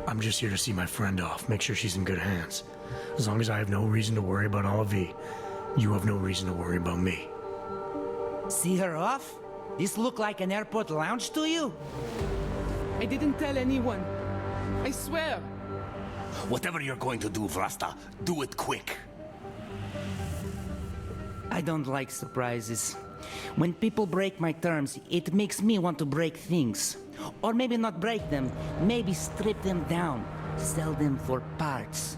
I'm just here to see my friend off, make sure she's in good hands. As long as I have no reason to worry about Olivier, you have no reason to worry about me. See her off? This look like an airport lounge to you? I didn't tell anyone. I swear. Whatever you're going to do, Vlasta, do it quick. I don't like surprises. When people break my terms, it makes me want to break things. Or maybe not break them, maybe strip them down, sell them for parts.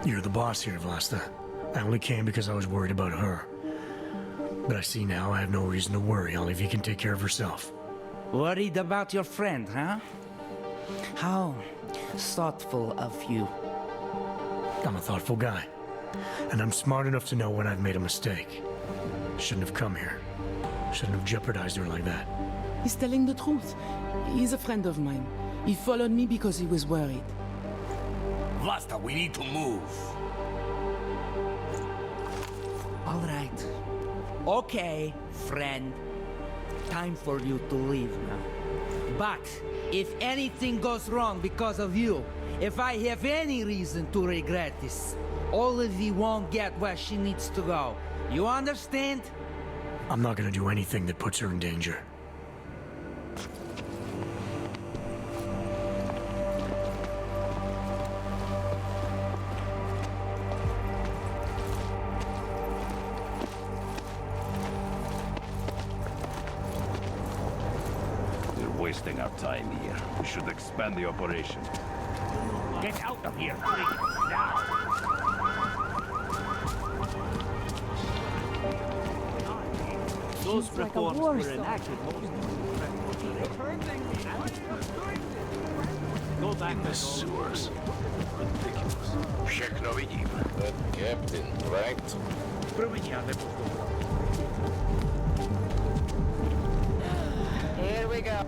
You're the boss here, Vlasta. I only came because I was worried about her. But I see now I have no reason to worry. Olivia can take care of herself. Worried about your friend, huh? How thoughtful of you. I'm a thoughtful guy. And I'm smart enough to know when I've made a mistake. Shouldn't have come here. Shouldn't have jeopardized her like that. He's telling the truth. He's a friend of mine. He followed me because he was worried. Vlasta, we need to move. All right. Okay, friend. Time for you to leave now. But if anything goes wrong because of you, if I have any reason to regret this, Olivia won't get where she needs to go. You understand? I'm not gonna do anything that puts her in danger. Wasting our time here. We should expand the operation. Get out of here, please, now! Those reforms were enacted Go back in the sewers. Ridiculous. Všechno vidím. That captain, right? Here we go.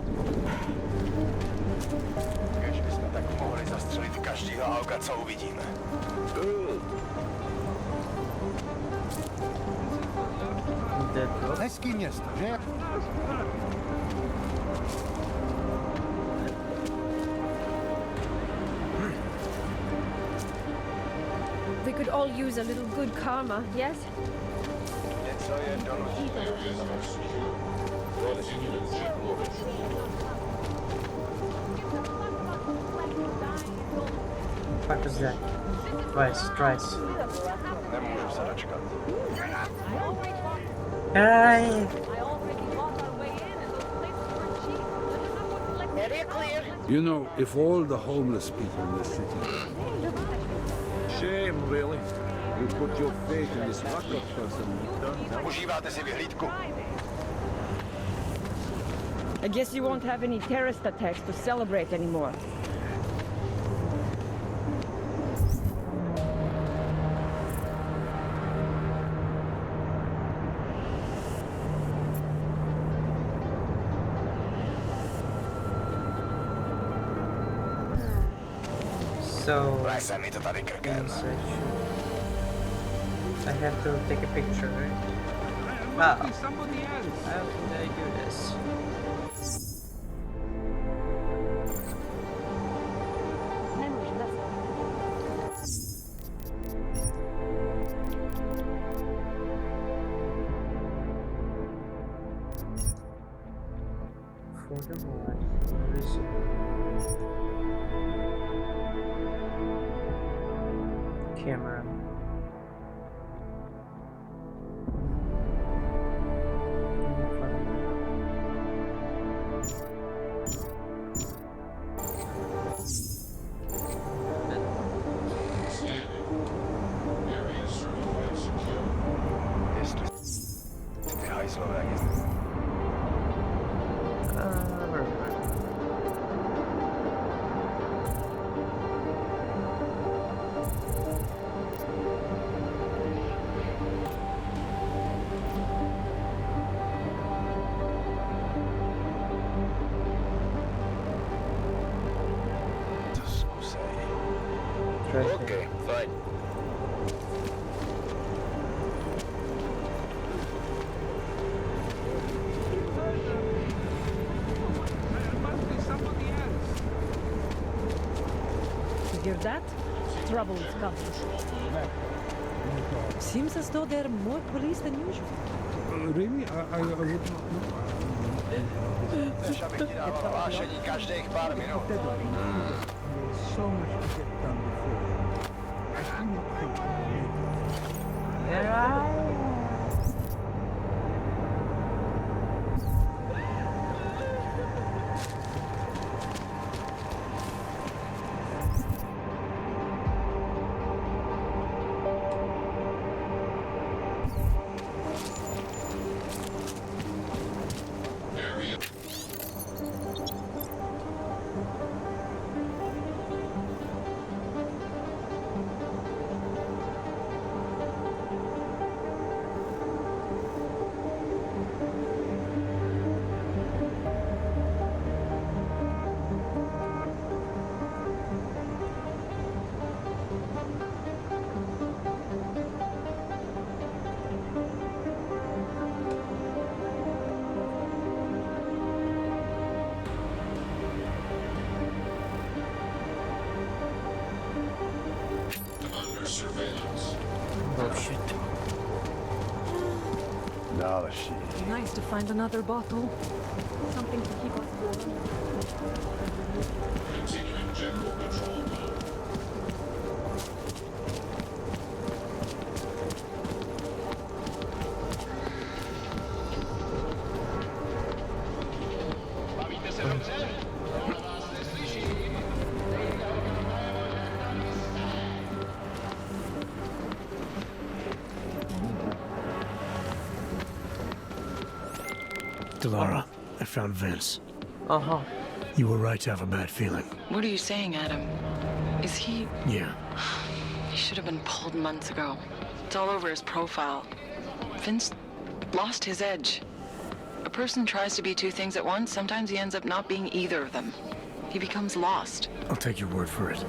Kež bychom tak mohli zastřelit každýho auka, co uvidíme. Hezký město, že? We could all use a little good karma, yes? Něco je donutí. What was that? Twice. Nemůžu se dočkat. Hey! You know, if all the homeless people in the city... Shame, really. You put your faith in this rocket person. Užíváte si vyhlídku? I guess you won't have any terrorist attacks to celebrate anymore. So Vraj se mi to tady krkem. I have to take a picture, right? Wow. How did I do this? For the mod, where is it? Camera. Ty hajzlové, jak jest. Okay, fine. that? Trouble is coming. Seems as though there are more police than usual. Really? I would not Hlášení každých pár minut. so much to get done before. I do not think Oh shit. Nice to find another bottle. Something to keep us warm. Continuing general control mode. Bavíte se dobře? Já vás neslyším. Delara, I found Vince. Uh-huh. You were right to have a bad feeling. What are you saying, Adam? Is he... Yeah. He should have been pulled months ago. It's all over his profile. Vince lost his edge. A person tries to be two things at once, sometimes he ends up not being either of them. He becomes lost. I'll take your word for it.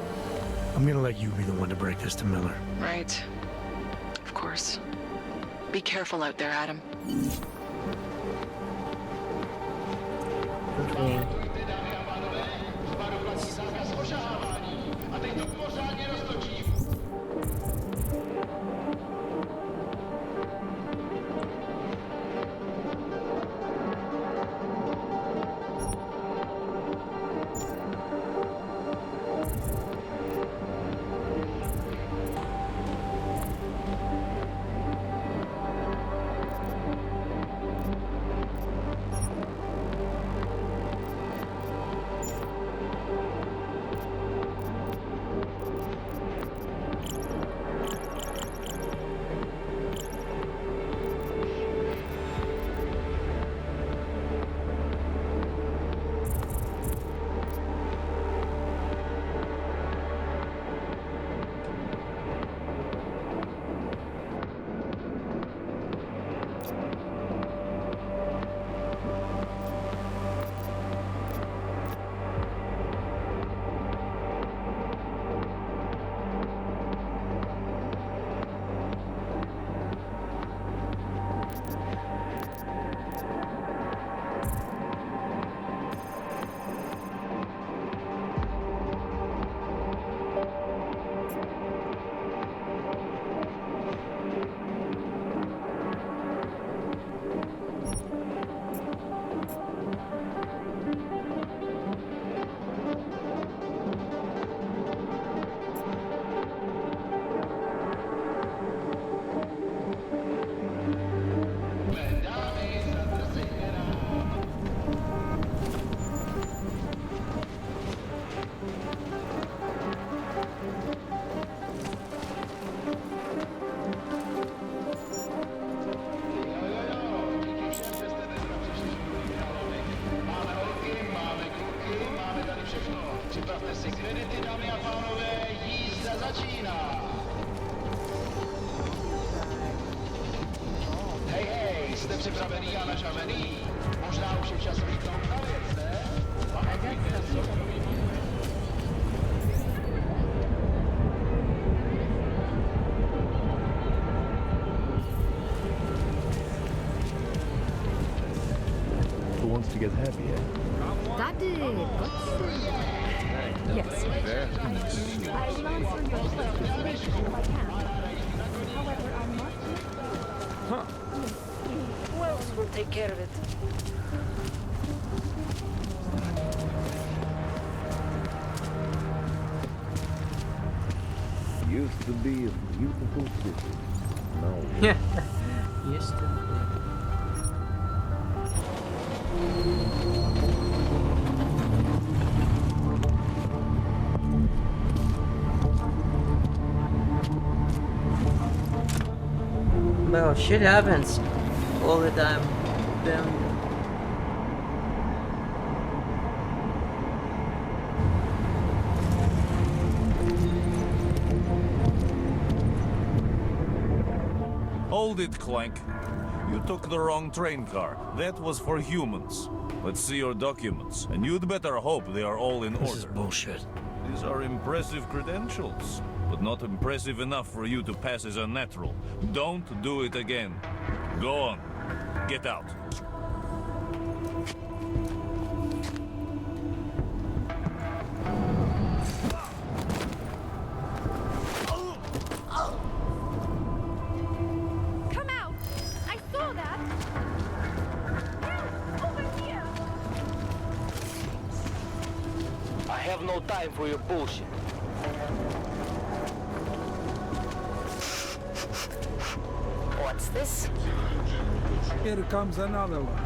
I'm gonna let you be the one to break this to Miller. Right. Of course. Be careful out there, Adam. Okay. A teď to pořádně roztočím. Připravte si kredity, dámy a pánové, jízda začíná. Hej, hej, jste připravený a nažavený? Možná už je čas vlítnout na věc, ne? Who wants to get happy? That did. Yes. I'll answer your questions if I can. However, I must. Wells will take care of it. Used to be a beautiful city. Now. Yeah. Used to be. Well, shit happens all the time. Hold it, Clank. You took the wrong train car. That was for humans. Let's see your documents, and you'd better hope they are all in order. This is bullshit. These are impressive credentials, but not impressive enough for you to pass as a natural. Don't do it again. Go on. Get out. Come out! I saw that! Help! Over here! I have no time for your bullshit. What's this? Here comes another one.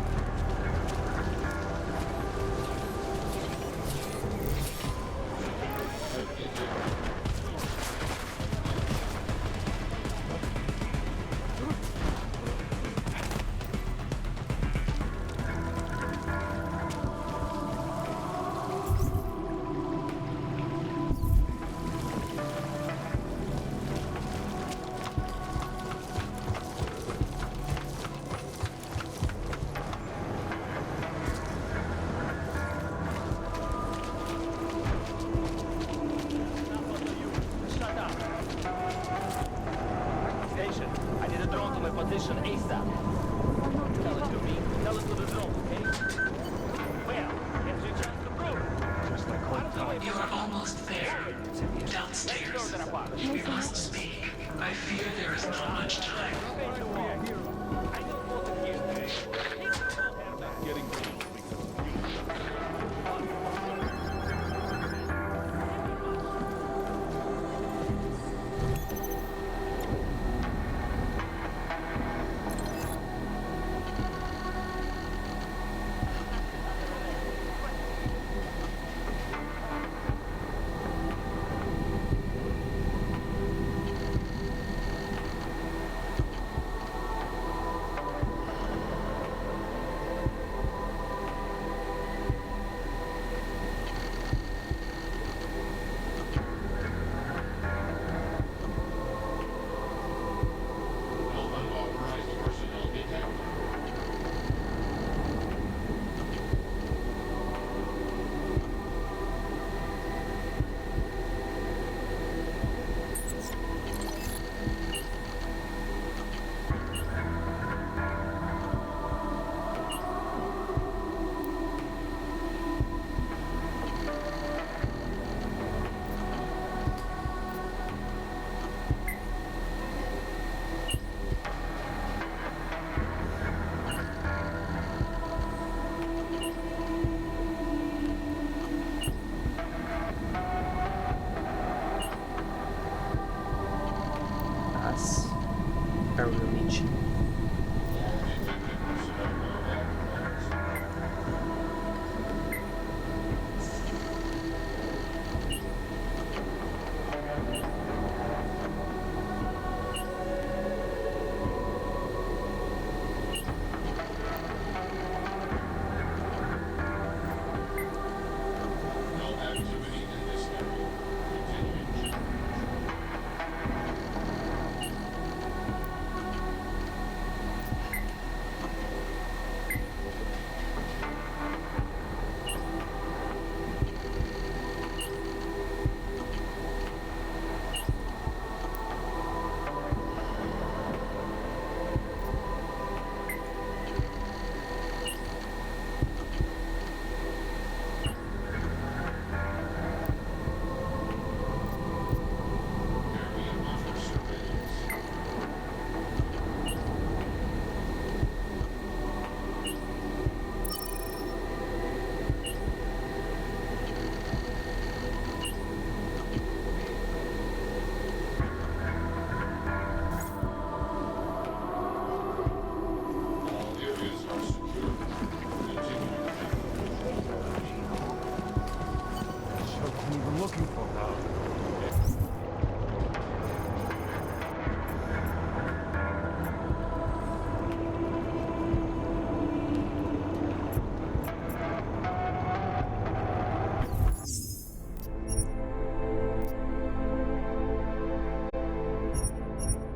I need a drone to my position ASAP. Tell it to me. Tell it to the drone, okay? Well, here's your chance to prove it. Just like one. You are almost there. Downstairs. We must speak. I fear there is not much time.